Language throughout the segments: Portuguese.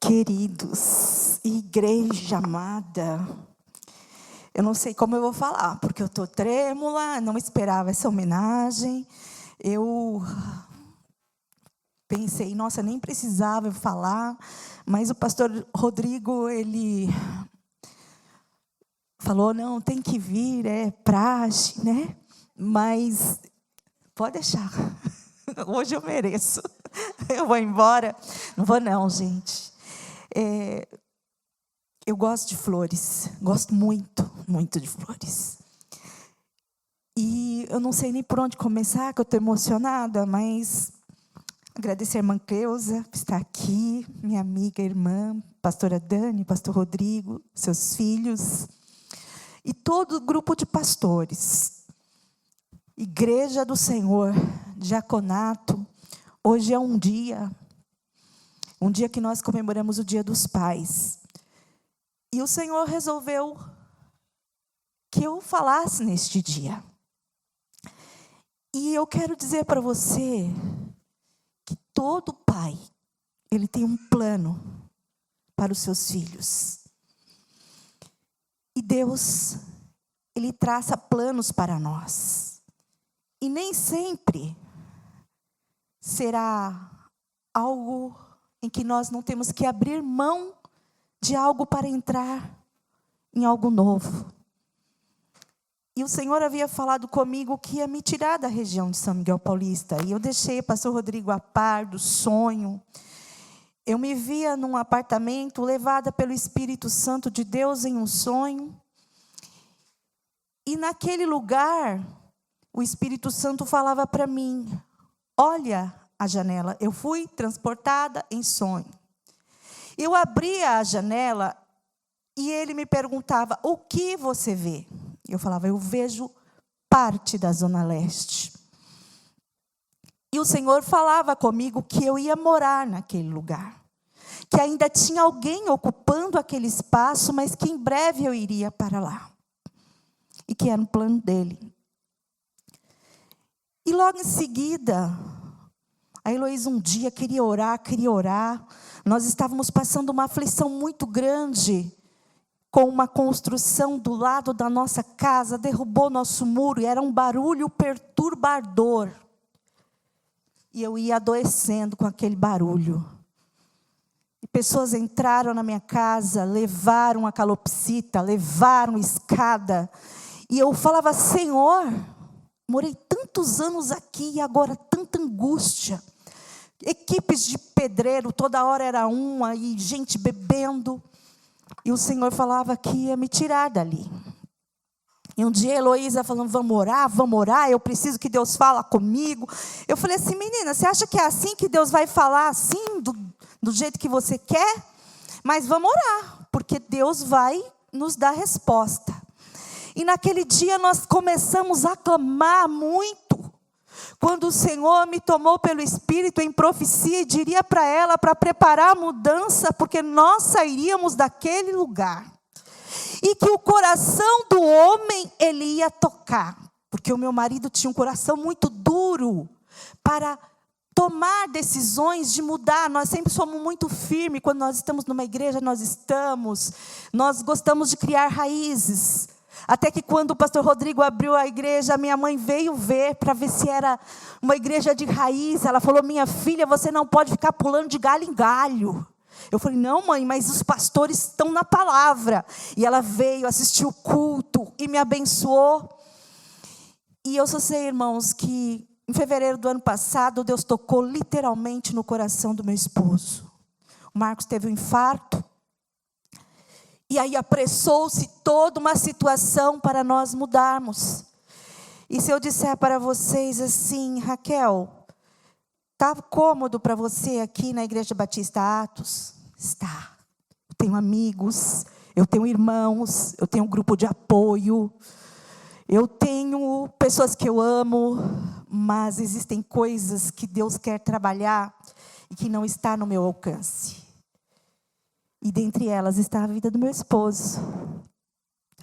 Queridos, igreja amada, eu não sei como eu vou falar, porque eu estou trêmula, não esperava essa homenagem. Eu pensei, nossa, nem precisava falar, mas o pastor Rodrigo, ele falou, não, tem que vir, é praxe, né? Mas pode deixar, hoje eu mereço. Eu vou embora. Não vou não, gente. Eu gosto de flores, gosto muito, muito de flores. E eu não sei nem por onde começar, que eu estou emocionada, mas agradecer a irmã Cleusa por estar aqui, minha amiga, irmã, pastora Dani, pastor Rodrigo, seus filhos, e todo o grupo de pastores. Igreja do Senhor, diaconato, hoje é um dia que nós comemoramos o Dia dos Pais. E o Senhor resolveu que eu falasse neste dia. E eu quero dizer para você que todo pai, ele tem um plano para os seus filhos. E Deus, ele traça planos para nós. E nem sempre será algo em que nós não temos que abrir mão de algo para entrar em algo novo. E o Senhor havia falado comigo que ia me tirar da região de São Miguel Paulista. E eu deixei o pastor Rodrigo a par do sonho. Eu me via num apartamento, levada pelo Espírito Santo de Deus em um sonho. E naquele lugar, o Espírito Santo falava para mim, olha a janela. Eu fui transportada em sonho. Eu abria a janela e ele me perguntava, o que você vê? Eu falava, eu vejo parte da Zona Leste. E o Senhor falava comigo que eu ia morar naquele lugar. Que ainda tinha alguém ocupando aquele espaço, mas que em breve eu iria para lá. E que era um plano dele. E logo em seguida, a Heloísa um dia queria orar. Nós estávamos passando uma aflição muito grande com uma construção do lado da nossa casa, derrubou nosso muro, e era um barulho perturbador. E eu ia adoecendo com aquele barulho. E pessoas entraram na minha casa, levaram a calopsita, levaram escada. E eu falava, Senhor, morei tantos anos aqui e agora tanta angústia. Equipes de pedreiro, toda hora era uma, e gente bebendo. E o Senhor falava que ia me tirar dali. E um dia a Heloísa falando, vamos orar, eu preciso que Deus fale comigo. Eu falei assim, menina, você acha que é assim que Deus vai falar, assim, do jeito que você quer? Mas vamos orar, porque Deus vai nos dar resposta. E naquele dia nós começamos a clamar muito. Quando o Senhor me tomou pelo Espírito em profecia e diria para ela para preparar a mudança, porque nós sairíamos daquele lugar. E que o coração do homem ele ia tocar. Porque o meu marido tinha um coração muito duro para tomar decisões de mudar. Nós sempre somos muito firmes. Quando nós estamos numa igreja, nós gostamos de criar raízes. Até que quando o pastor Rodrigo abriu a igreja, a minha mãe veio ver para ver se era uma igreja de raiz. Ela falou, minha filha, você não pode ficar pulando de galho em galho. Eu falei, não mãe, mas os pastores estão na palavra. E ela veio, assistiu o culto e me abençoou. E eu só sei, irmãos, que em fevereiro do ano passado, Deus tocou literalmente no coração do meu esposo. O Marcos teve um infarto. E aí apressou-se toda uma situação para nós mudarmos. E se eu disser para vocês assim, Raquel, está cômodo para você aqui na Igreja Batista Atos? Está. Eu tenho amigos, eu tenho irmãos, eu tenho um grupo de apoio, eu tenho pessoas que eu amo, mas existem coisas que Deus quer trabalhar e que não está no meu alcance. E dentre elas está a vida do meu esposo,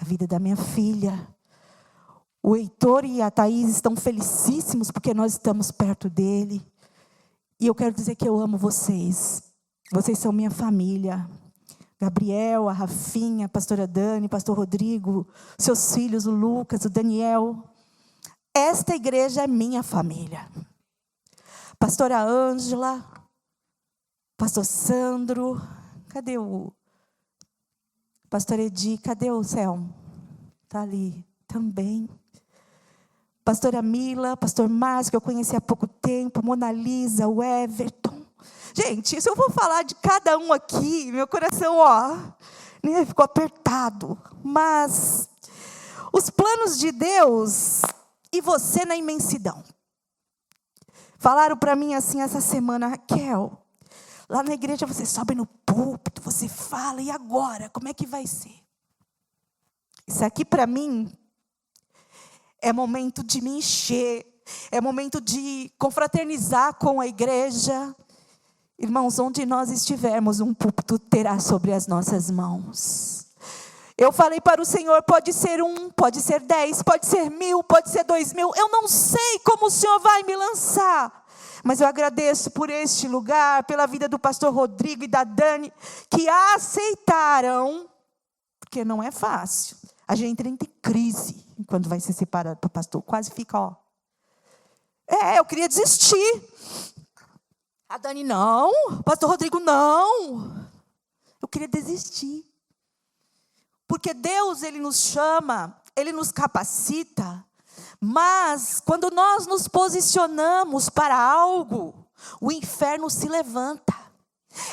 a vida da minha filha. O Heitor e a Thaís estão felicíssimos porque nós estamos perto dele. E eu quero dizer que eu amo vocês. Vocês são minha família. Gabriel, a Rafinha, a pastora Dani, pastor Rodrigo, seus filhos, o Lucas, o Daniel. Esta igreja é minha família. Pastora Ângela, pastor Sandro, cadê o pastor Edi? Cadê o Selmo? Está ali também. Pastora Mila, pastor Márcio, que eu conheci há pouco tempo, Mona Lisa, o Everton. Gente, se eu vou falar de cada um aqui, meu coração, né, ficou apertado. Mas os planos de Deus e você na imensidão. Falaram para mim assim essa semana: Raquel, lá na igreja você sobe no púlpito, você fala, e agora? Como é que vai ser? Isso aqui para mim é momento de me encher, é momento de confraternizar com a igreja. Irmãos, onde nós estivermos, um púlpito terá sobre as nossas mãos. Eu falei para o Senhor, pode ser 1, pode ser 10, pode ser 1000, pode ser 2000. Eu não sei como o Senhor vai me lançar. Mas eu agradeço por este lugar, pela vida do pastor Rodrigo e da Dani, que aceitaram, porque não é fácil. A gente entra em crise quando vai se separar do pastor. Quase fica, eu queria desistir. A Dani, não. O pastor Rodrigo, não. Eu queria desistir. Porque Deus, Ele nos chama, Ele nos capacita. Mas, quando nós nos posicionamos para algo, o inferno se levanta.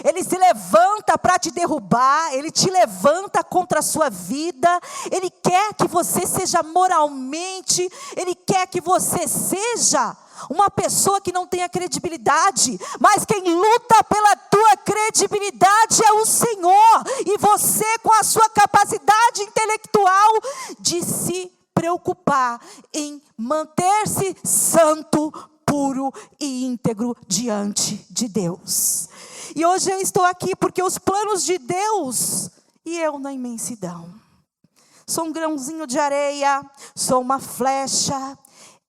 Ele se levanta para te derrubar, ele te levanta contra a sua vida, ele quer que você seja moralmente, ele quer que você seja uma pessoa que não tenha credibilidade, mas quem luta pela tua credibilidade é o Senhor, e você com a sua capacidade intelectual de se preocupar em manter-se santo, puro e íntegro diante de Deus. E hoje eu estou aqui porque os planos de Deus e eu na imensidão. Sou um grãozinho de areia, sou uma flecha.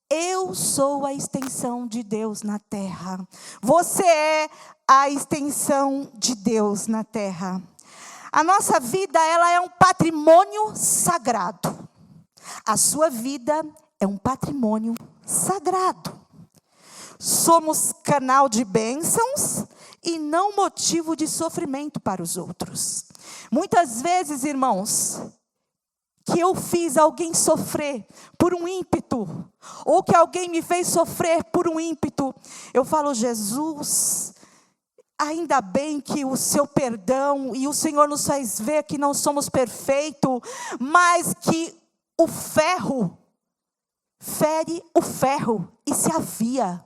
Eu sou a extensão de Deus na terra. Você é a extensão de Deus na terra. A nossa vida, ela é um patrimônio sagrado. A sua vida é um patrimônio sagrado. Somos canal de bênçãos e não motivo de sofrimento para os outros. Muitas vezes, irmãos, que eu fiz alguém sofrer por um ímpeto, ou que alguém me fez sofrer por um ímpeto, eu falo, Jesus, ainda bem que o seu perdão, e o Senhor nos faz ver que não somos perfeitos, mas que o ferro fere o ferro e se afia.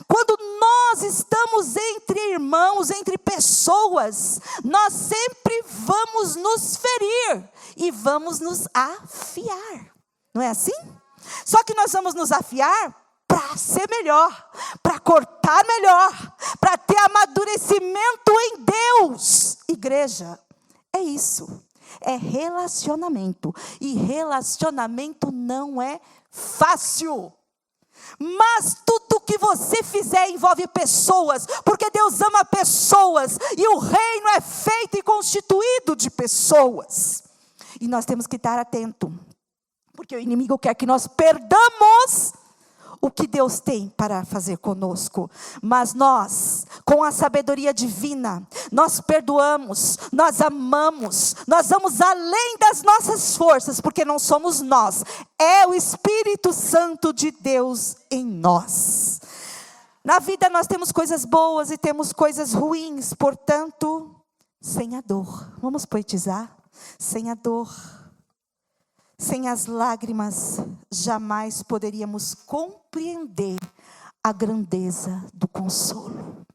Quando nós estamos entre irmãos, entre pessoas, nós sempre vamos nos ferir e vamos nos afiar. Não é assim? Só que nós vamos nos afiar para ser melhor, para cortar melhor, para ter amadurecimento em Deus. Igreja, é isso. É relacionamento. E relacionamento não é fácil. Mas tudo que você fizer envolve pessoas, porque Deus ama pessoas, e o reino é feito e constituído de pessoas. E nós temos que estar atentos, porque o inimigo quer que nós perdamos o que Deus tem para fazer conosco. Mas nós, com a sabedoria divina, nós perdoamos, nós amamos, nós vamos além das nossas forças, porque não somos nós, é o Espírito Santo de Deus em nós. Na vida nós temos coisas boas e temos coisas ruins, portanto, sem a dor. Vamos poetizar? Sem a dor, sem as lágrimas, jamais poderíamos compreender a grandeza do consolo.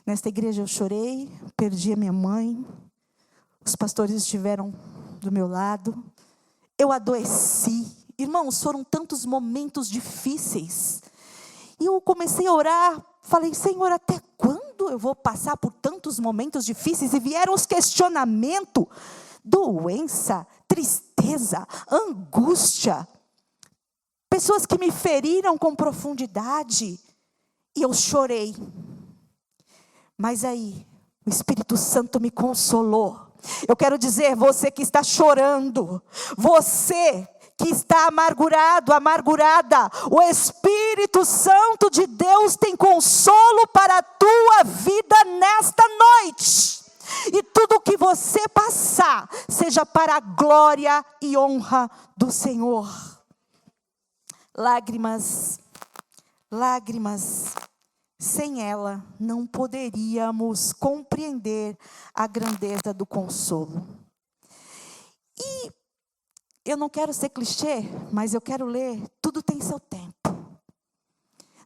Nesta igreja eu chorei, perdi a minha mãe, os pastores estiveram do meu lado, eu adoeci. Irmãos, foram tantos momentos difíceis. E eu comecei a orar, falei, Senhor, até quando eu vou passar por tantos momentos difíceis? E vieram os questionamentos, doença, tristeza, angústia. Pessoas que me feriram com profundidade. E eu chorei. Mas aí, O Espírito Santo me consolou. Eu quero dizer, você que está chorando, você que está amargurado, amargurada, o Espírito Santo de Deus tem consolo para a tua vida nesta noite. E tudo que você passar, seja para a glória e honra do Senhor. Lágrimas, lágrimas, sem ela não poderíamos compreender a grandeza do consolo. E eu não quero ser clichê, mas eu quero ler, tudo tem seu tempo.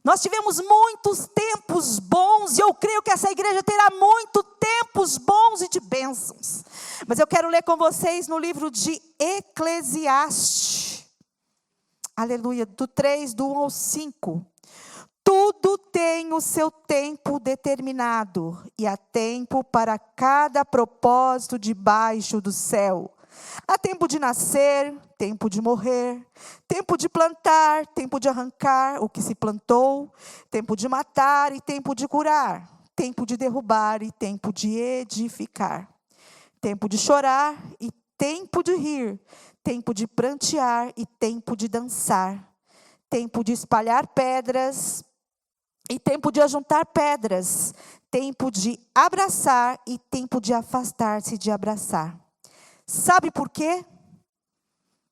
Nós tivemos muitos tempos bons, e eu creio que essa igreja terá muitos tempos bons e de bênçãos. Mas eu quero ler com vocês no livro de Eclesiastes. Aleluia, do 3, do 1 ao 5. Tudo tem o seu tempo determinado, e há tempo para cada propósito debaixo do céu. Há tempo de nascer, tempo de morrer, tempo de plantar, tempo de arrancar o que se plantou, tempo de matar e tempo de curar, tempo de derrubar e tempo de edificar, tempo de chorar e tempo de rir, tempo de prantear e tempo de dançar, tempo de espalhar pedras e tempo de ajuntar pedras, tempo de abraçar e tempo de afastar-se de abraçar. Sabe por quê?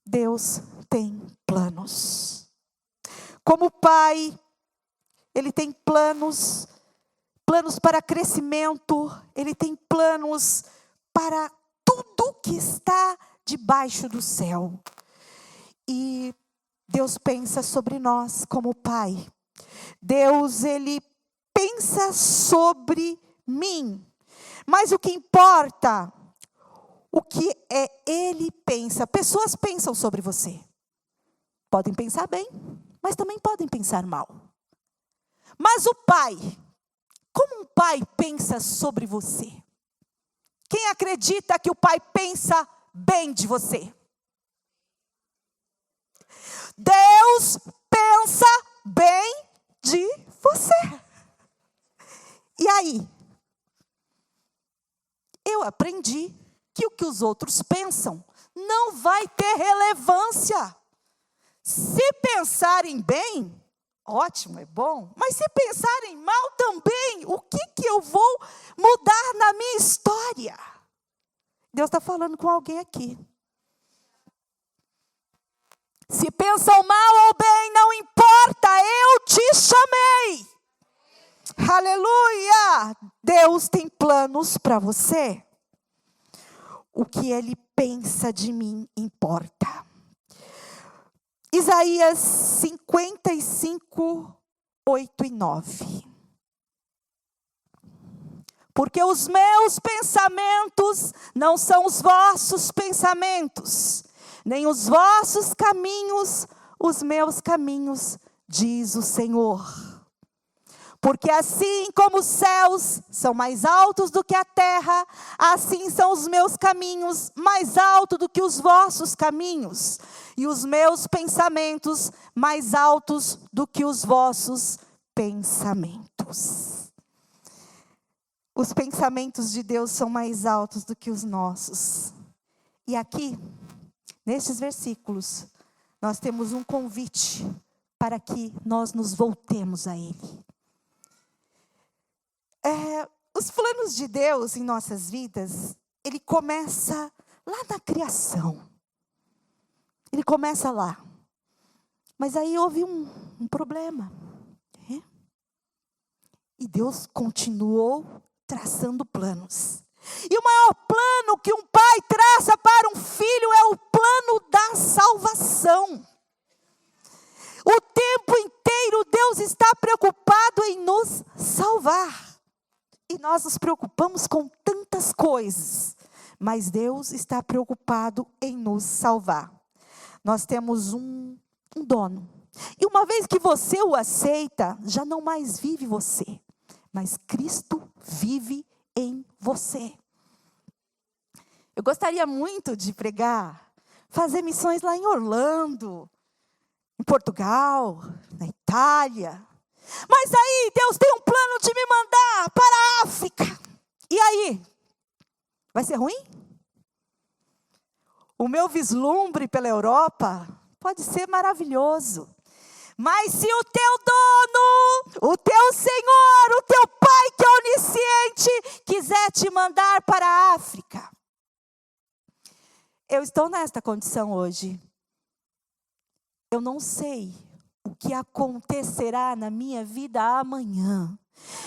Deus tem planos. Como Pai, Ele tem planos para crescimento, Ele tem planos para tudo que está debaixo do céu. E Deus pensa sobre nós como Pai. Deus, Ele pensa sobre mim. Mas o que importa, o que Ele pensa. Pessoas pensam sobre você. Podem pensar bem, mas também podem pensar mal. Mas o Pai, como um Pai pensa sobre você? Quem acredita que o Pai pensa bem de você? Deus pensa bem de você. E aí? Eu aprendi que o que os outros pensam não vai ter relevância. Se pensarem bem, ótimo, é bom. Mas se pensarem mal também, o que eu vou mudar na minha história? Deus está falando com alguém aqui. Se pensam mal ou bem, não importa, eu te chamei. Aleluia! Deus tem planos para você. O que Ele pensa de mim importa. Isaías 55, 8 e 9. Porque os meus pensamentos não são os vossos pensamentos, nem os vossos caminhos, os meus caminhos, diz o Senhor. Porque assim como os céus são mais altos do que a terra, assim são os meus caminhos mais altos do que os vossos caminhos, e os meus pensamentos mais altos do que os vossos pensamentos. Os pensamentos de Deus são mais altos do que os nossos. E aqui, nestes versículos, nós temos um convite para que nós nos voltemos a Ele. Os planos de Deus em nossas vidas, Ele começa lá na criação. Ele começa lá. Mas aí houve um problema. Né? E Deus continuou traçando planos. E o maior plano que um pai traça para um filho é o plano da salvação. O tempo inteiro Deus está preocupado em nos salvar. E nós nos preocupamos com tantas coisas, mas Deus está preocupado em nos salvar. Nós temos um dono. E uma vez que você o aceita, já não mais vive você, mas Cristo vive em você. Eu gostaria muito de pregar, fazer missões lá em Orlando, em Portugal, na Itália. Mas aí Deus tem um plano de me mandar para a África. E aí? Vai ser ruim? O meu vislumbre pela Europa pode ser maravilhoso. Mas se o teu dono, o teu Senhor, o teu Pai que é onisciente, quiser te mandar para a África. Eu estou nesta condição hoje. Eu não sei o que acontecerá na minha vida amanhã.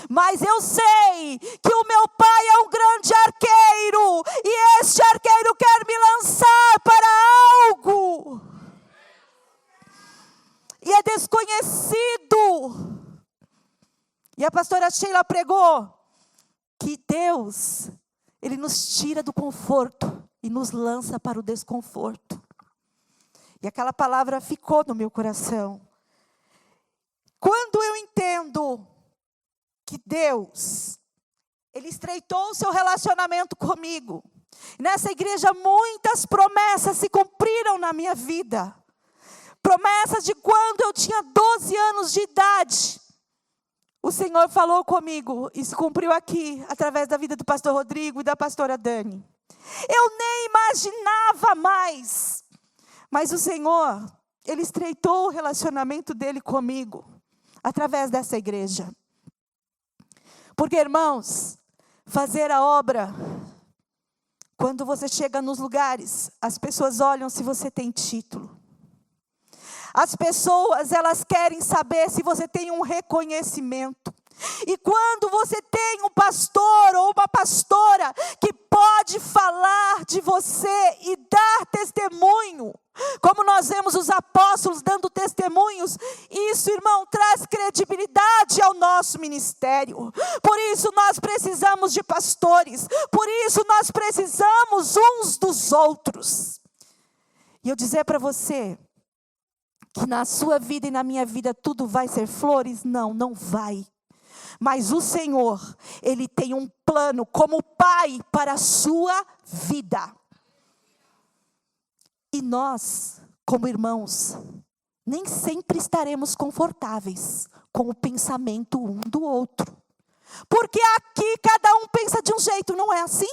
Mas eu sei que o meu Pai é um grande arqueiro. E este arqueiro quer me lançar para algo. E é desconhecido. E a pastora Sheila pregou que Deus, Ele nos tira do conforto e nos lança para o desconforto. E aquela palavra ficou no meu coração. Quando eu entendo que Deus, Ele estreitou o seu relacionamento comigo. Nessa igreja muitas promessas se cumpriram na minha vida. Promessas de quando eu tinha 12 anos de idade. O Senhor falou comigo e se cumpriu aqui, através da vida do pastor Rodrigo e da pastora Dani. Eu nem imaginava mais. Mas o Senhor, Ele estreitou o relacionamento dEle comigo, através dessa igreja. Porque, irmãos, fazer a obra, quando você chega nos lugares, as pessoas olham se você tem título. As pessoas, elas querem saber se você tem um reconhecimento. E quando você tem um pastor ou uma pastora que pode falar de você e dar testemunho, como nós vemos os apóstolos dando testemunhos, isso, irmão, traz credibilidade ao nosso ministério. Por isso nós precisamos de pastores, por isso nós precisamos uns dos outros. E eu dizer para você, que na sua vida e na minha vida tudo vai ser flores? Não, não vai. Mas o Senhor, Ele tem um plano como Pai para a sua vida. E nós, como irmãos, nem sempre estaremos confortáveis com o pensamento um do outro. Porque aqui cada um pensa de um jeito, não é assim?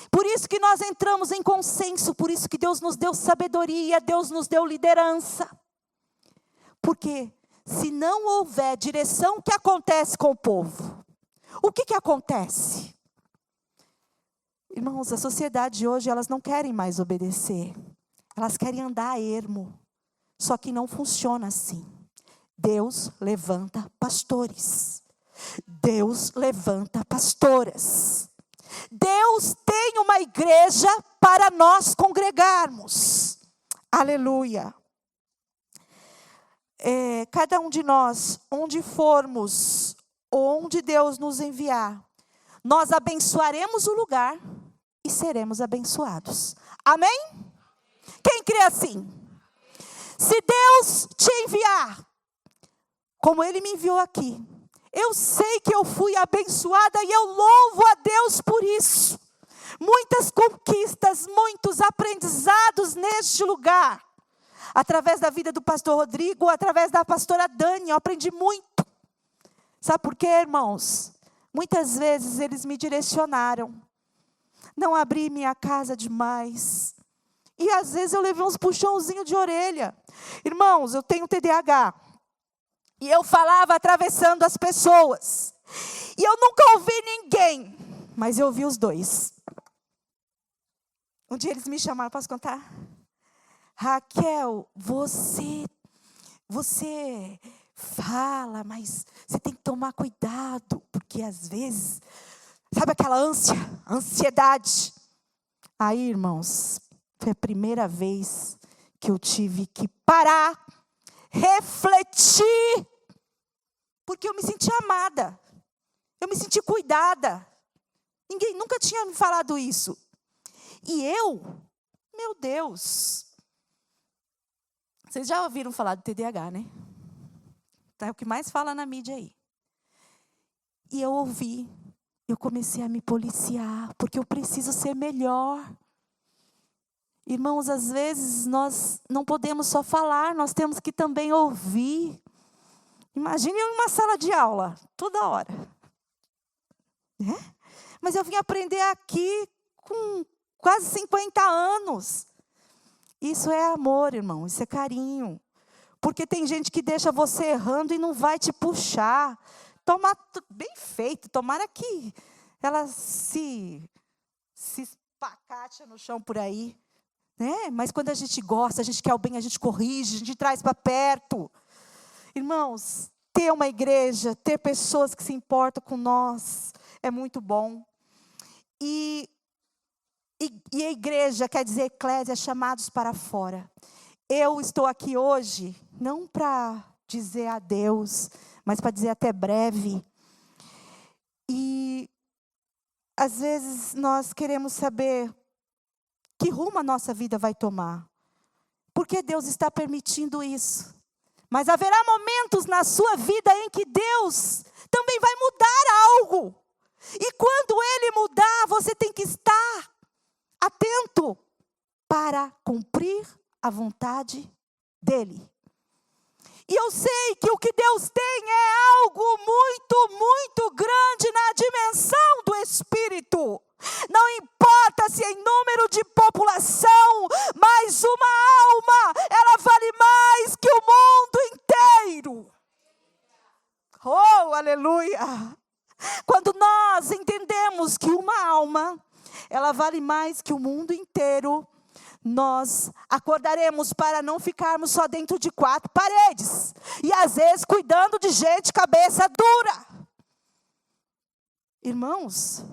Por isso que nós entramos em consenso, por isso que Deus nos deu sabedoria, Deus nos deu liderança. Porque se não houver direção, o que acontece com o povo? O que acontece? Irmãos, a sociedade hoje, elas não querem mais obedecer. Elas querem andar a ermo. Só que não funciona assim. Deus levanta pastores. Deus levanta pastoras. Deus tem uma igreja para nós congregarmos. Aleluia. Cada um de nós, onde formos, onde Deus nos enviar, nós abençoaremos o lugar e seremos abençoados. Amém? Quem crê assim? Se Deus te enviar, como Ele me enviou aqui, eu sei que eu fui abençoada e eu louvo a Deus por isso. Muitas conquistas, muitos aprendizados neste lugar. Através da vida do pastor Rodrigo, através da pastora Dani, eu aprendi muito. Sabe por quê, irmãos? Muitas vezes eles me direcionaram. Não abri minha casa demais. E às vezes eu levei uns puxãozinhos de orelha. Irmãos, eu tenho TDAH. E eu falava atravessando as pessoas. E eu nunca ouvi ninguém. Mas eu ouvi os dois. Um dia eles me chamaram, posso contar? Raquel, você fala, mas você tem que tomar cuidado, porque às vezes, sabe aquela ansiedade. Aí, irmãos, foi a primeira vez que eu tive que parar, refletir, porque eu me senti amada, eu me senti cuidada. Ninguém nunca tinha me falado isso. E eu, meu Deus... Vocês já ouviram falar do TDAH, né? É o que mais fala na mídia aí. E eu ouvi, eu comecei a me policiar, porque eu preciso ser melhor. Irmãos, às vezes nós não podemos só falar, nós temos que também ouvir. Imagine uma sala de aula, toda hora. Né? Mas eu vim aprender aqui com quase 50 anos. Isso é amor, irmão, isso é carinho. Porque tem gente que deixa você errando e não vai te puxar. Bem feito, tomara que ela se espacate no chão por aí. Né? Mas quando a gente gosta, a gente quer o bem, a gente corrige, a gente traz para perto. Irmãos, ter uma igreja, ter pessoas que se importam com nós, é muito bom. E a igreja, quer dizer eclésia, chamados para fora. Eu estou aqui hoje, não para dizer adeus, mas para dizer até breve. E às vezes nós queremos saber que rumo a nossa vida vai tomar. Porque Deus está permitindo isso. Mas haverá momentos na sua vida em que Deus também vai mudar algo. E quando Ele mudar, você tem que estar atento para cumprir a vontade dEle. E eu sei que o que Deus tem é algo muito, muito grande na dimensão do Espírito. Não importa se é em número de população, mas uma alma, ela vale mais que o mundo inteiro. Oh, aleluia! Quando nós entendemos que uma alma, ela vale mais que o mundo inteiro, nós acordaremos para não ficarmos só dentro de 4 paredes. E às vezes cuidando de gente cabeça dura. Irmãos,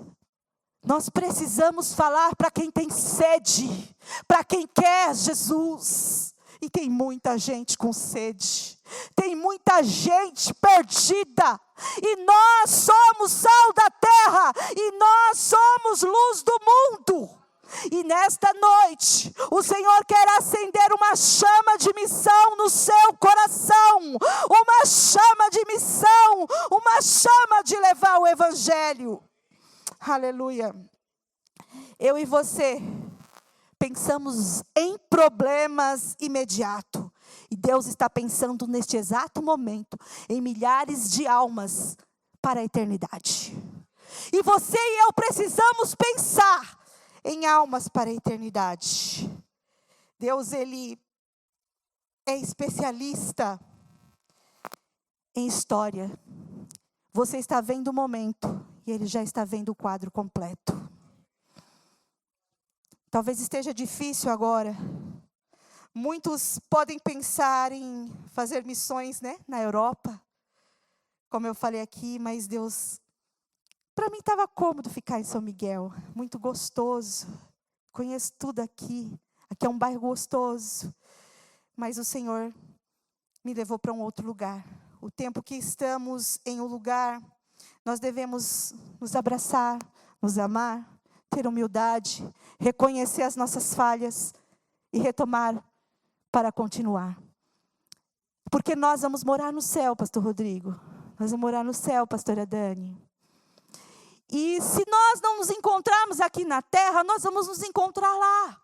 nós precisamos falar para quem tem sede, para quem quer Jesus. E tem muita gente com sede, tem muita gente perdida. E nós somos sal da terra, e nós somos luz do mundo. E nesta noite, o Senhor quer acender uma chama de missão no seu coração. Uma chama de missão, uma chama de levar o Evangelho. Aleluia. Eu e você pensamos em problemas imediatos. E Deus está pensando neste exato momento em milhares de almas para a eternidade. E você e eu precisamos pensar em almas para a eternidade. Deus, Ele é especialista em história. Você está vendo o momento e Ele já está vendo o quadro completo. Talvez esteja difícil agora. Muitos podem pensar em fazer missões, né, na Europa, como eu falei aqui, mas Deus, para mim estava cômodo ficar em São Miguel, muito gostoso, conheço tudo aqui é um bairro gostoso, mas o Senhor me levou para um outro lugar. O tempo que estamos em um lugar, nós devemos nos abraçar, nos amar, ter humildade, reconhecer as nossas falhas e retomar para continuar. Porque nós vamos morar no céu, pastor Rodrigo. Nós vamos morar no céu, pastora Dani. E se nós não nos encontrarmos aqui na terra, nós vamos nos encontrar lá.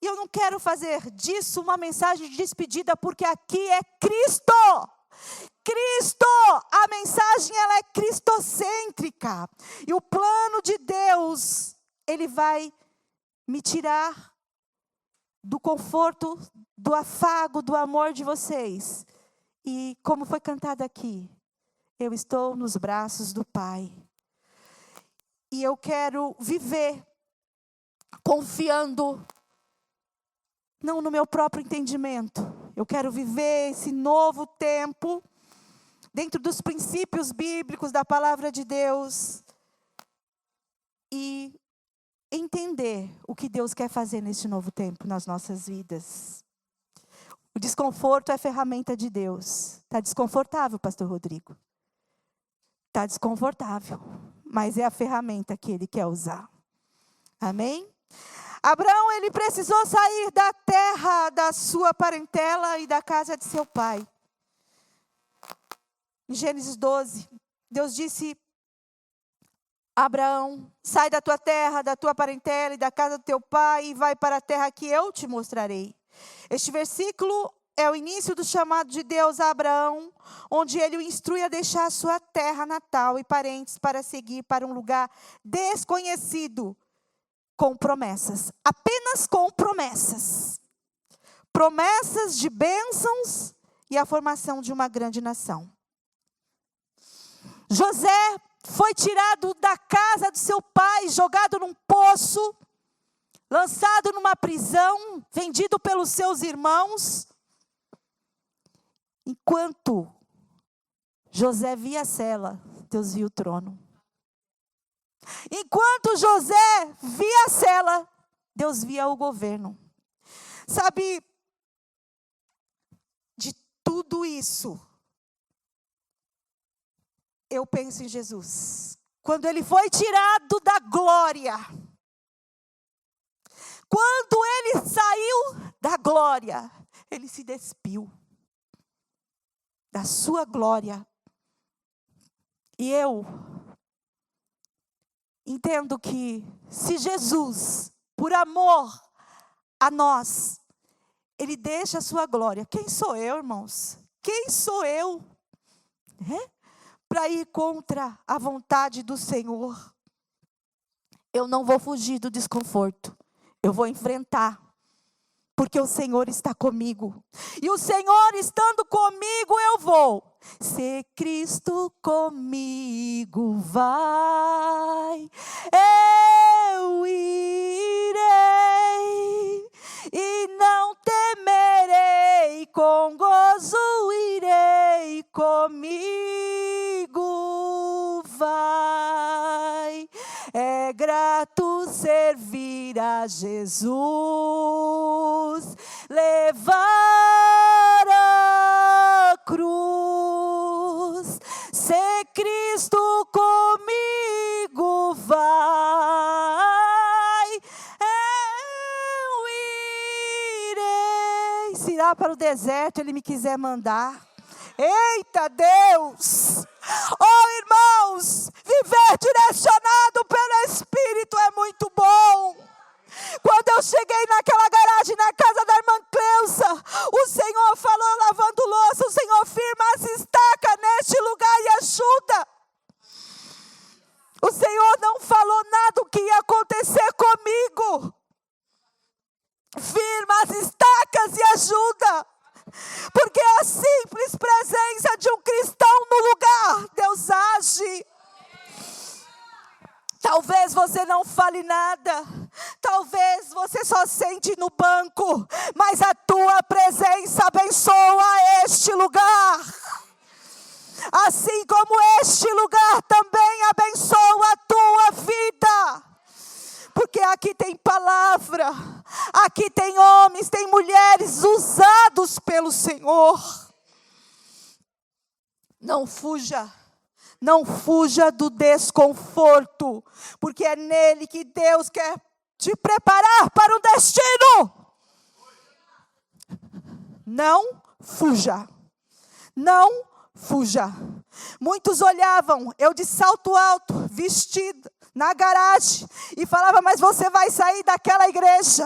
E eu não quero fazer disso uma mensagem de despedida, porque aqui é Cristo. Cristo, a mensagem ela é cristocêntrica. E o plano de Deus, Ele vai me tirar do conforto, do afago, do amor de vocês. E como foi cantado aqui, eu estou nos braços do Pai. E eu quero viver confiando, não no meu próprio entendimento. Eu quero viver esse novo tempo, dentro dos princípios bíblicos da palavra de Deus. E entender o que Deus quer fazer neste novo tempo nas nossas vidas. O desconforto é ferramenta de Deus. Está desconfortável, pastor Rodrigo? Está desconfortável, mas é a ferramenta que Ele quer usar. Amém? Abraão, ele precisou sair da terra da sua parentela e da casa de seu pai. Em Gênesis 12, Deus disse: Abraão, sai da tua terra, da tua parentela e da casa do teu pai e vai para a terra que eu te mostrarei. Este versículo é o início do chamado de Deus a Abraão, onde ele o instrui a deixar a sua terra natal e parentes para seguir para um lugar desconhecido, com promessas, apenas com promessas. Promessas de bênçãos e a formação de uma grande nação. José foi tirado da casa do seu pai, jogado num poço, lançado numa prisão, vendido pelos seus irmãos. Enquanto José via a cela, Deus via o trono. Enquanto José via a cela, Deus via o governo. Sabe, de tudo isso, eu penso em Jesus. Quando ele foi tirado da glória, quando ele saiu da glória, ele se despiu da sua glória. E eu entendo que se Jesus, por amor a nós, ele deixa a sua glória. Quem sou eu, irmãos? Quem sou eu? Para ir contra a vontade do Senhor. Eu não vou fugir do desconforto. Eu vou enfrentar. Porque o Senhor está comigo. E o Senhor estando comigo, eu vou. Se Cristo comigo vai, eu irei. E não temerei, com gozo irei, comigo vai. É grato servir a Jesus, levar a cruz. Se Cristo comigo vai, eu irei. Se irá para o deserto, Ele me quiser mandar. Eita Deus! Oh, irmãos, viver direcionado pelo Espírito é muito bom. Quando eu cheguei naquela garagem, na casa da irmã Cleusa, o Senhor falou lavando louça, o Senhor firma as estacas neste lugar e ajuda. O Senhor não falou nada o que ia acontecer comigo. Firma as estacas e ajuda. Porque a simples presença de um cristão no lugar, Deus age. Talvez você não fale nada, talvez você só sente no banco, mas a tua presença abençoa este lugar. Assim como este lugar também abençoa a tua vida. Porque aqui tem palavra, aqui tem homens, tem mulheres usados pelo Senhor. Não fuja do desconforto, porque é nele que Deus quer te preparar para um destino. Não fuja. Muitos olhavam, eu de salto alto, vestida, na garagem, e falava, mas você vai sair daquela igreja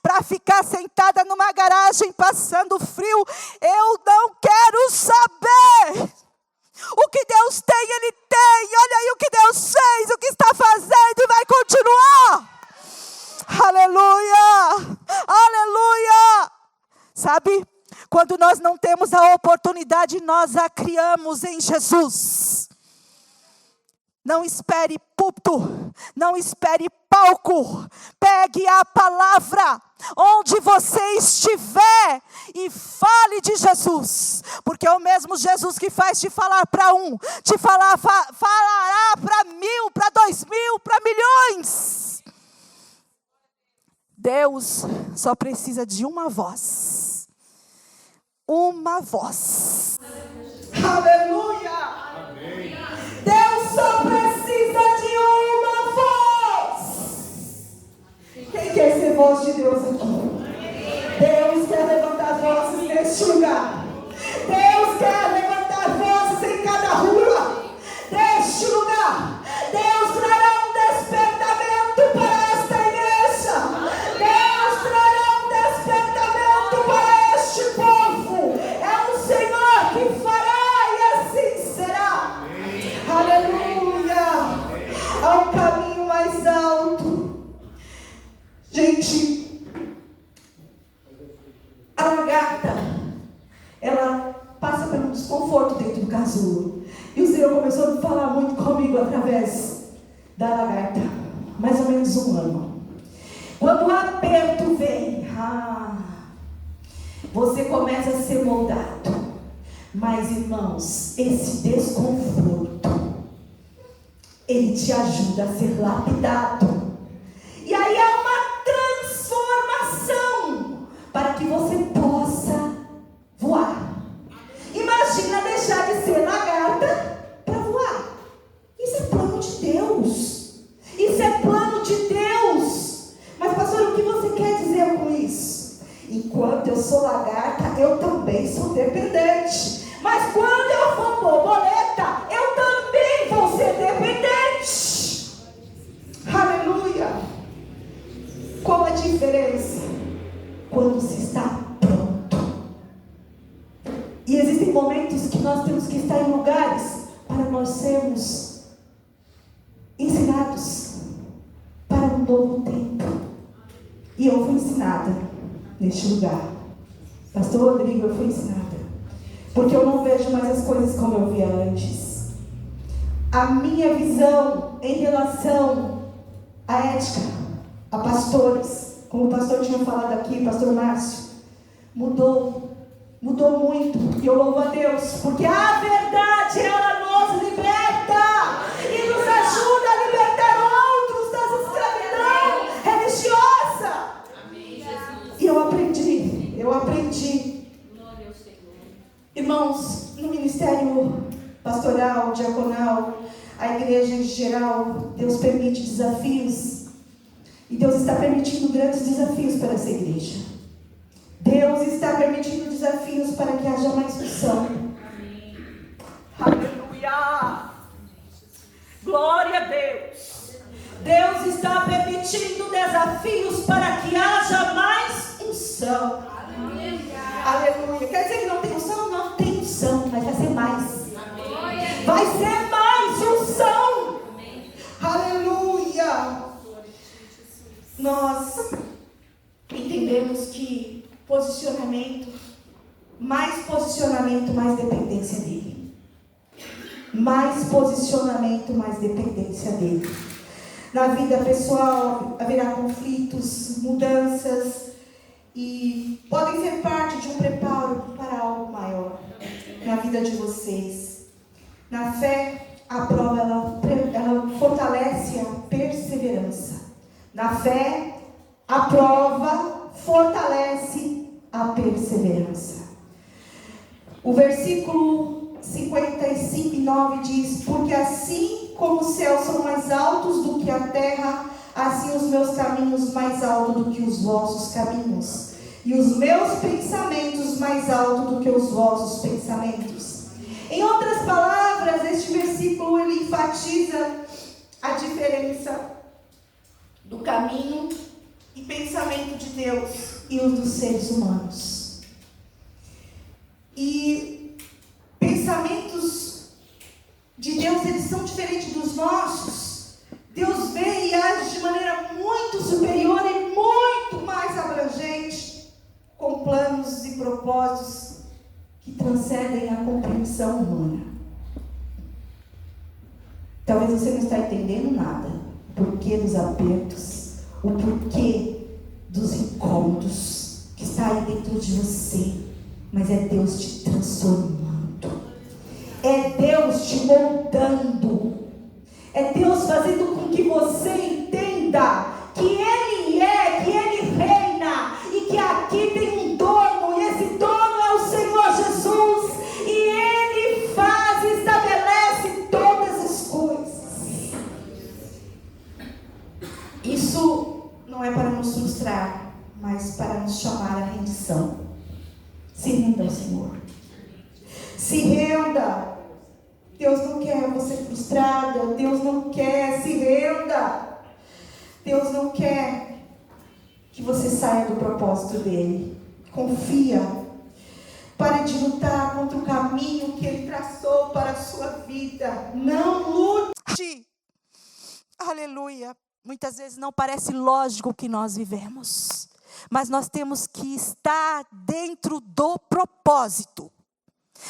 para ficar sentada numa garagem passando frio? Eu não quero saber. O que Deus tem, Ele tem. Olha aí o que Deus fez, o que está fazendo e vai continuar. Aleluia, aleluia. Sabe, quando nós não temos a oportunidade, nós a criamos em Jesus. Não espere púlpito, não espere palco. Pegue a palavra onde você estiver e fale de Jesus. Porque é o mesmo Jesus que faz te falar para um, falará para 1000, para 2000, para milhões. Deus só precisa de uma voz. Uma voz. Aleluia! Amém. Deus só precisa de uma voz. Quem quer ser voz de Deus aqui? Deus quer levantar vozes neste lugar. Deus quer levantar vozes em cada rua deste lugar. Deus trará um despertamento para esta igreja. Deus trará um despertamento para este povo. Gente, a lagarta, ela passa por um desconforto dentro do casulo. E o Senhor começou a falar muito comigo através da lagarta. Mais ou menos 1 ano. Quando o aperto vem, você começa a ser moldado. Mas, irmãos, esse desconforto, ele te ajuda a ser lapidado. E aí é uma transformação para que você possa voar. Imagina deixar de ser lagarta para voar. Isso é plano de Deus. Isso é plano de Deus. Mas, pastor, o que você quer dizer com isso? Enquanto eu sou lagarta, eu também sou dependente. Mas quando eu for borboleta, eu também vou ser dependente. Aleluia. Qual a diferença? Quando se está pronto. E existem momentos que nós temos que estar em lugares para nós sermos ensinados para um novo tempo. E eu fui ensinada neste lugar. Pastor Rodrigo, eu fui ensinada. Porque eu não vejo mais as coisas como eu via antes. A minha visão em relação à ética, a pastores, como o pastor tinha falado aqui, pastor Márcio, mudou muito. E eu louvo a Deus, porque a verdade, ela nos liberta e nos ajuda a libertar outros da escravidão religiosa. Amém, Jesus. E eu aprendi. Irmãos, no ministério pastoral, diaconal, a igreja em geral, Deus permite desafios. E Deus está permitindo grandes desafios para essa igreja. Deus está permitindo desafios para que haja mais unção. Aleluia! Glória a Deus! Deus está permitindo desafios para que haja mais unção. Aleluia! Quer dizer que não tem unção? Não tem unção, mas vai ser mais. Vai ser mais unção. Aleluia! Nós entendemos que mais posicionamento, mais dependência dele. Mais posicionamento, mais dependência dele. Na vida pessoal haverá conflitos, mudanças, e podem ser parte de um preparo para algo maior na vida de vocês. Na fé, a prova ela fortalece a perseverança. Na fé, a prova fortalece a perseverança. O versículo 55:9 diz: porque assim como os céus são mais altos do que a terra, assim os meus caminhos mais altos do que os vossos caminhos, e os meus pensamentos mais altos do que os vossos pensamentos. Em outras palavras, este versículo ele enfatiza a diferença do caminho e pensamento de Deus e os dos seres humanos. E pensamentos de Deus, eles são diferentes dos nossos. Deus vê e age de maneira muito superior e muito mais abrangente, com planos e propósitos que transcendem a compreensão humana. Talvez você não está entendendo nada. O porquê dos apertos, o porquê dos incômodos que está aí dentro de você. Mas é Deus te transformando. É Deus te moldando. É Deus fazendo com que você entenda que Ele que Ele reina e que aqui tem um dono, e esse dono é o Senhor Jesus, e Ele faz e estabelece todas as coisas. Isso não é para nos frustrar, mas para nos chamar à rendição. Se renda ao Senhor. Se renda. Deus não quer você frustrada. Deus não quer. Se renda. Deus não quer que você saia do propósito dele. Confia. Pare de lutar contra o caminho que ele traçou para a sua vida. Não lute. Aleluia. muitas vezes não parece lógico o que nós vivemos. Mas nós temos que estar dentro do propósito.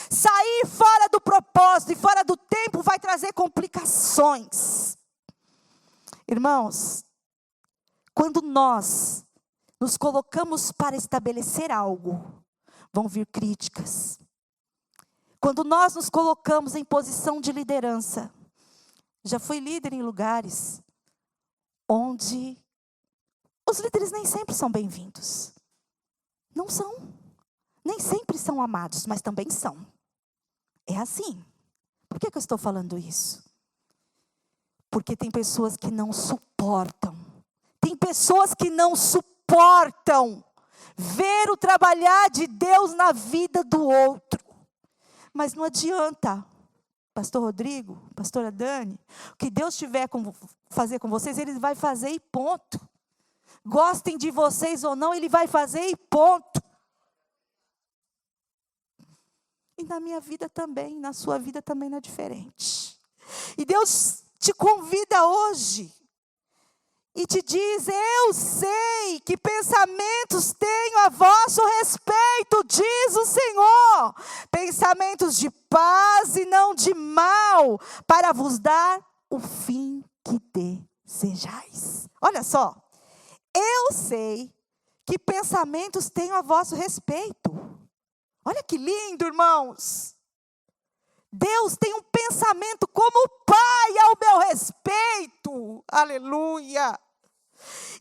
Sair fora do propósito e fora do tempo vai trazer complicações. Irmãos, quando nós nos colocamos para estabelecer algo, vão vir críticas. Quando nós nos colocamos em posição de liderança, já fui líder em lugares onde os líderes nem sempre são bem-vindos. Não são. Nem sempre são amados, mas também são. É assim. Por que eu estou falando isso? Porque tem pessoas que não suportam. Tem pessoas que não suportam ver o trabalhar de Deus na vida do outro. Mas não adianta, pastor Rodrigo, pastora Dani, o que Deus tiver fazer com vocês, Ele vai fazer e ponto. Gostem de vocês ou não, Ele vai fazer e ponto. E na minha vida também, na sua vida também não é diferente. E Deus te convida hoje e te diz: eu sei que pensamentos tenho a vosso respeito, diz o Senhor. Pensamentos de paz e não de mal, para vos dar o fim que desejais. Olha só, eu sei que pensamentos tenho a vosso respeito. Olha que lindo, irmãos. Deus tem um pensamento como Pai ao meu respeito. Aleluia.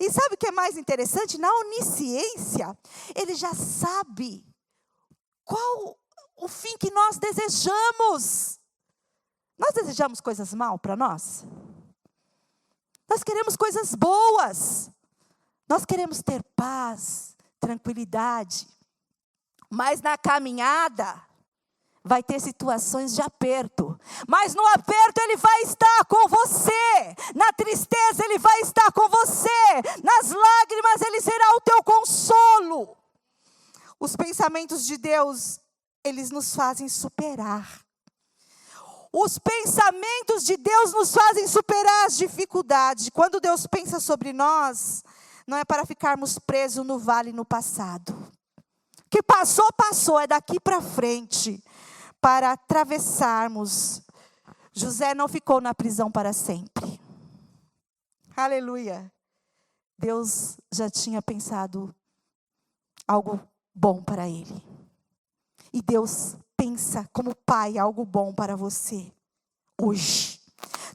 E sabe o que é mais interessante? Na onisciência, Ele já sabe qual o fim que nós desejamos. Nós desejamos coisas mal para nós? Nós queremos coisas boas. Nós queremos ter paz, tranquilidade. Mas na caminhada vai ter situações de aperto. Mas no aperto Ele vai estar com você. Na tristeza Ele vai estar com você. Nas lágrimas Ele será o teu consolo. Os pensamentos de Deus, eles nos fazem superar. Os pensamentos de Deus nos fazem superar as dificuldades. Quando Deus pensa sobre nós, não é para ficarmos presos no vale no passado. O que passou, passou, é daqui para frente, para atravessarmos. José não ficou na prisão para sempre. Aleluia. Deus já tinha pensado algo bom para ele. E Deus pensa como Pai algo bom para você hoje.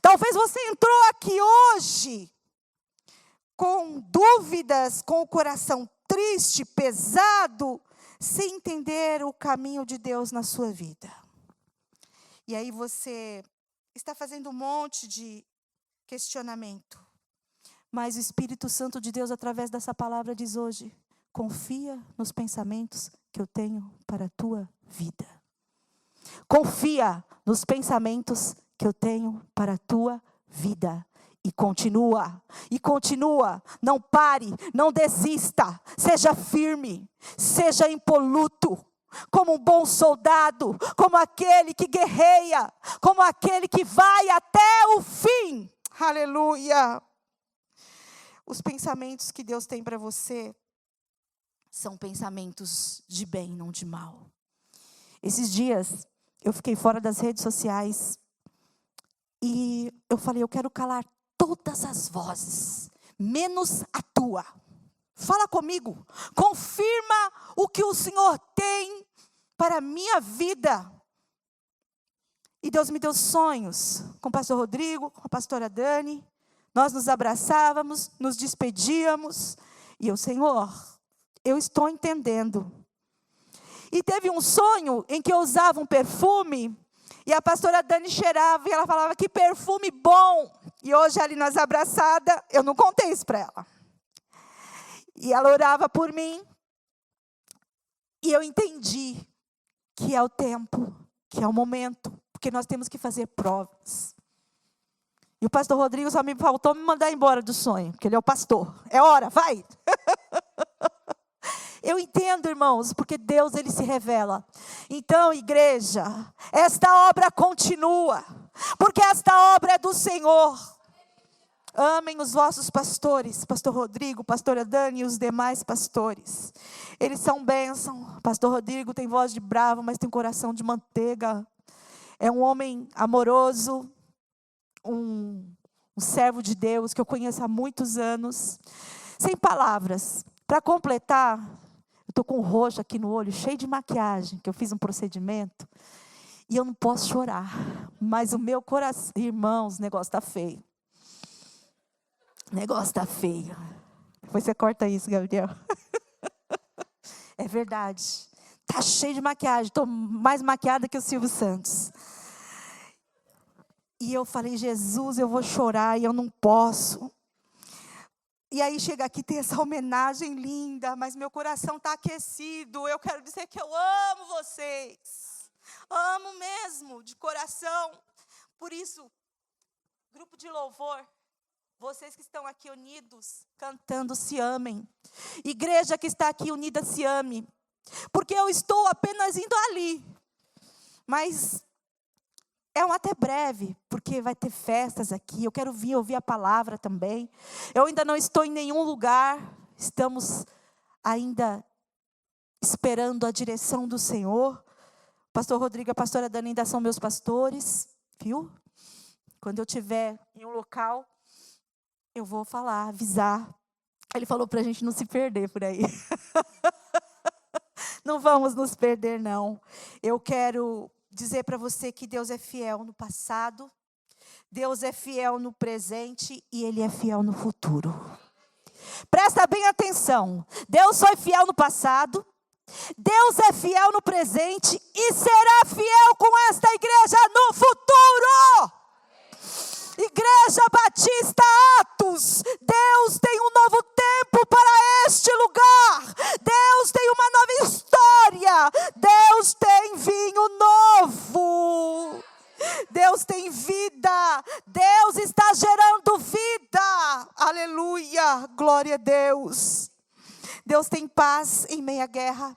Talvez você entrou aqui hoje com dúvidas, com o coração triste, pesado, sem entender o caminho de Deus na sua vida. E aí você está fazendo um monte de questionamento. Mas o Espírito Santo de Deus, através dessa palavra, diz hoje: confia nos pensamentos que eu tenho para a tua vida. Confia nos pensamentos que eu tenho para a tua vida. E continua, não pare, não desista, seja firme, seja impoluto, como um bom soldado, como aquele que guerreia, como aquele que vai até o fim. Aleluia! Os pensamentos que Deus tem para você são pensamentos de bem, não de mal. Esses dias eu fiquei fora das redes sociais e eu falei: eu quero calar todas as vozes, menos a tua. Fala comigo, confirma o que o Senhor tem para a minha vida. E Deus me deu sonhos com o pastor Rodrigo, com a pastora Dani. Nós nos abraçávamos, nos despedíamos. E eu: Senhor, eu estou entendendo. E teve um sonho em que eu usava um perfume, e a pastora Dani cheirava, e ela falava: que perfume bom. E hoje ali nós abraçadas, eu não contei isso para ela. E ela orava por mim. E eu entendi que é o tempo, que é o momento, porque nós temos que fazer provas. E o pastor Rodrigo só me faltou me mandar embora do sonho, porque ele é o pastor. É hora, vai! Eu entendo, irmãos, porque Deus, Ele se revela. Então, igreja, esta obra continua, porque esta obra é do Senhor. Amem os vossos pastores, pastor Rodrigo, pastora Dani e os demais pastores. Eles são bênção. Pastor Rodrigo tem voz de bravo, mas tem coração de manteiga. É um homem amoroso, um servo de Deus que eu conheço há muitos anos. Sem palavras. Para completar, eu estou com um roxo aqui no olho, cheio de maquiagem, que eu fiz um procedimento. E eu não posso chorar. Mas o meu coração, irmãos, o negócio está feio. O negócio está feio. Depois você corta isso, Gabriel. É verdade. Está cheio de maquiagem. Estou mais maquiada que o Silvio Santos. E eu falei, Jesus, eu vou chorar e eu não posso. E aí chega aqui, tem essa homenagem linda, mas meu coração está aquecido. Eu quero dizer que eu amo vocês. Amo mesmo, de coração. Por isso, grupo de louvor, vocês que estão aqui unidos, cantando, se amem. Igreja que está aqui unida, se ame. Porque eu estou apenas indo ali. Mas é um até breve, porque vai ter festas aqui. Eu quero vir ouvir a palavra também. Eu ainda não estou em nenhum lugar. Estamos ainda esperando a direção do Senhor. O pastor Rodrigo e a pastora Dani ainda são meus pastores. Viu? Quando eu estiver em um local, eu vou falar, avisar. Ele falou para a gente não se perder por aí. Não vamos nos perder, não. Eu quero dizer para você que Deus é fiel no passado, Deus é fiel no presente e Ele é fiel no futuro. Presta bem atenção. Deus foi fiel no passado, Deus é fiel no presente e será fiel com esta igreja no futuro. Igreja Batista Atos, Deus tem um novo tempo para este lugar. Deus tem uma nova história. Deus tem vinho novo. Deus tem vida. Deus está gerando vida. Aleluia, glória a Deus. Deus tem paz em meia guerra.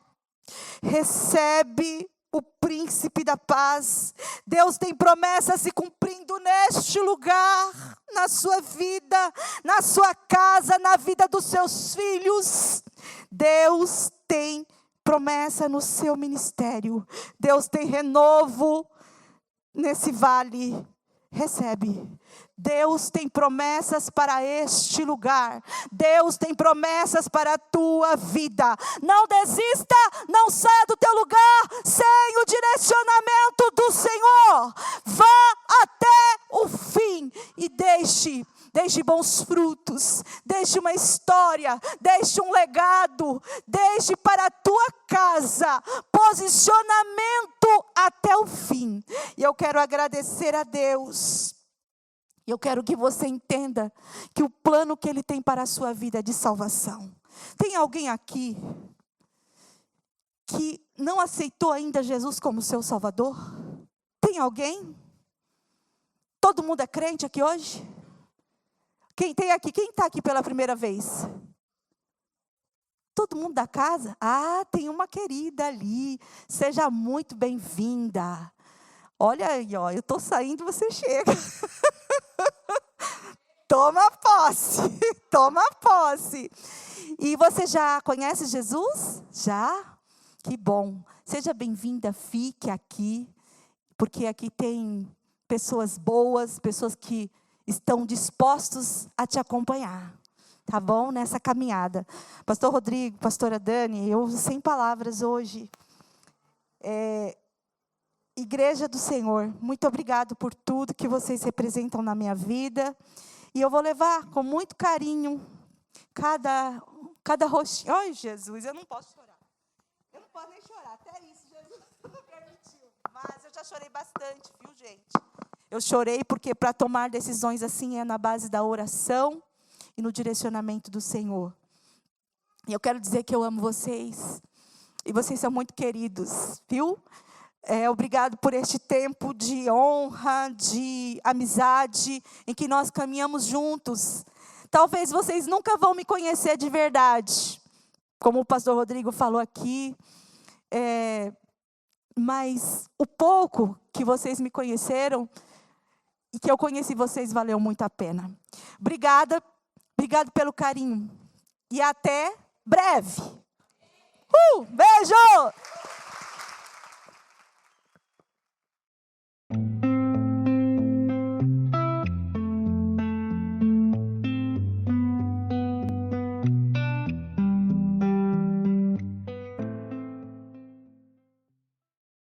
Recebe o príncipe da paz. Deus tem promessas se cumprindo neste lugar, na sua vida, na sua casa, na vida dos seus filhos. Deus tem promessa no seu ministério. Deus tem renovo nesse vale. Recebe. Deus tem promessas para este lugar. Deus tem promessas para a tua vida. Não desista, não saia do teu lugar sem o direcionamento do Senhor. Vá até o fim e deixe bons frutos, deixe uma história, deixe um legado, deixe para a tua casa posicionamento até o fim. E eu quero agradecer a Deus. E eu quero que você entenda que o plano que Ele tem para a sua vida é de salvação. Tem alguém aqui que não aceitou ainda Jesus como seu Salvador? Tem alguém? Todo mundo é crente aqui hoje? Quem está aqui pela primeira vez? Todo mundo da casa? Ah, tem uma querida ali. Seja muito bem-vinda. Olha aí, ó, eu estou saindo, você chega. Toma posse, toma posse. E você já conhece Jesus? Já? Que bom. Seja bem-vinda, fique aqui, porque aqui tem pessoas boas, pessoas que estão dispostos a te acompanhar. Tá bom? Nessa caminhada. Pastor Rodrigo, pastora Dani, eu sem palavras hoje. Igreja do Senhor, muito obrigado por tudo que vocês representam na minha vida. E eu vou levar com muito carinho cada rostinho. Ai, Jesus, eu não posso chorar. Eu não posso nem chorar, até isso Jesus não permitiu. Mas eu já chorei bastante, viu, gente? Eu chorei porque para tomar decisões assim é na base da oração e no direcionamento do Senhor. E eu quero dizer que eu amo vocês. E vocês são muito queridos, viu? Obrigado por este tempo de honra, de amizade, em que nós caminhamos juntos. Talvez vocês nunca vão me conhecer de verdade, como o pastor Rodrigo falou aqui, mas o pouco que vocês me conheceram, e que eu conheci vocês valeu muito a pena. Obrigada, obrigado pelo carinho. E até breve. Beijo!